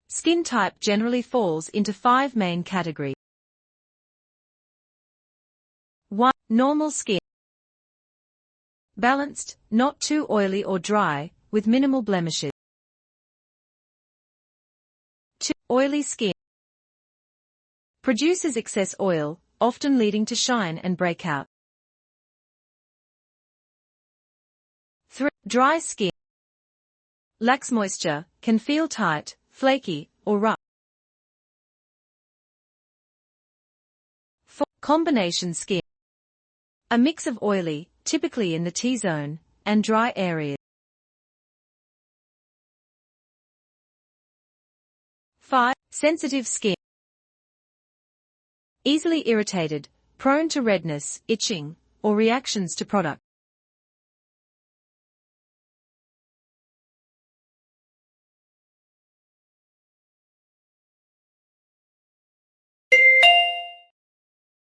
Skin type generally falls into 5 main categories. 1. Normal skin. Balanced, not too oily or dry, with minimal blemishes. 2. Oily skin. Produces excess oil, often leading to shine and breakout. 3. Dry skin. Lacks moisture, can feel tight, flaky, or rough. 4. Combination skin. A mix of oily, typically in the T-zone, and dry areas. 5. Sensitive skin. Easily irritated, prone to redness, itching, or reactions to product.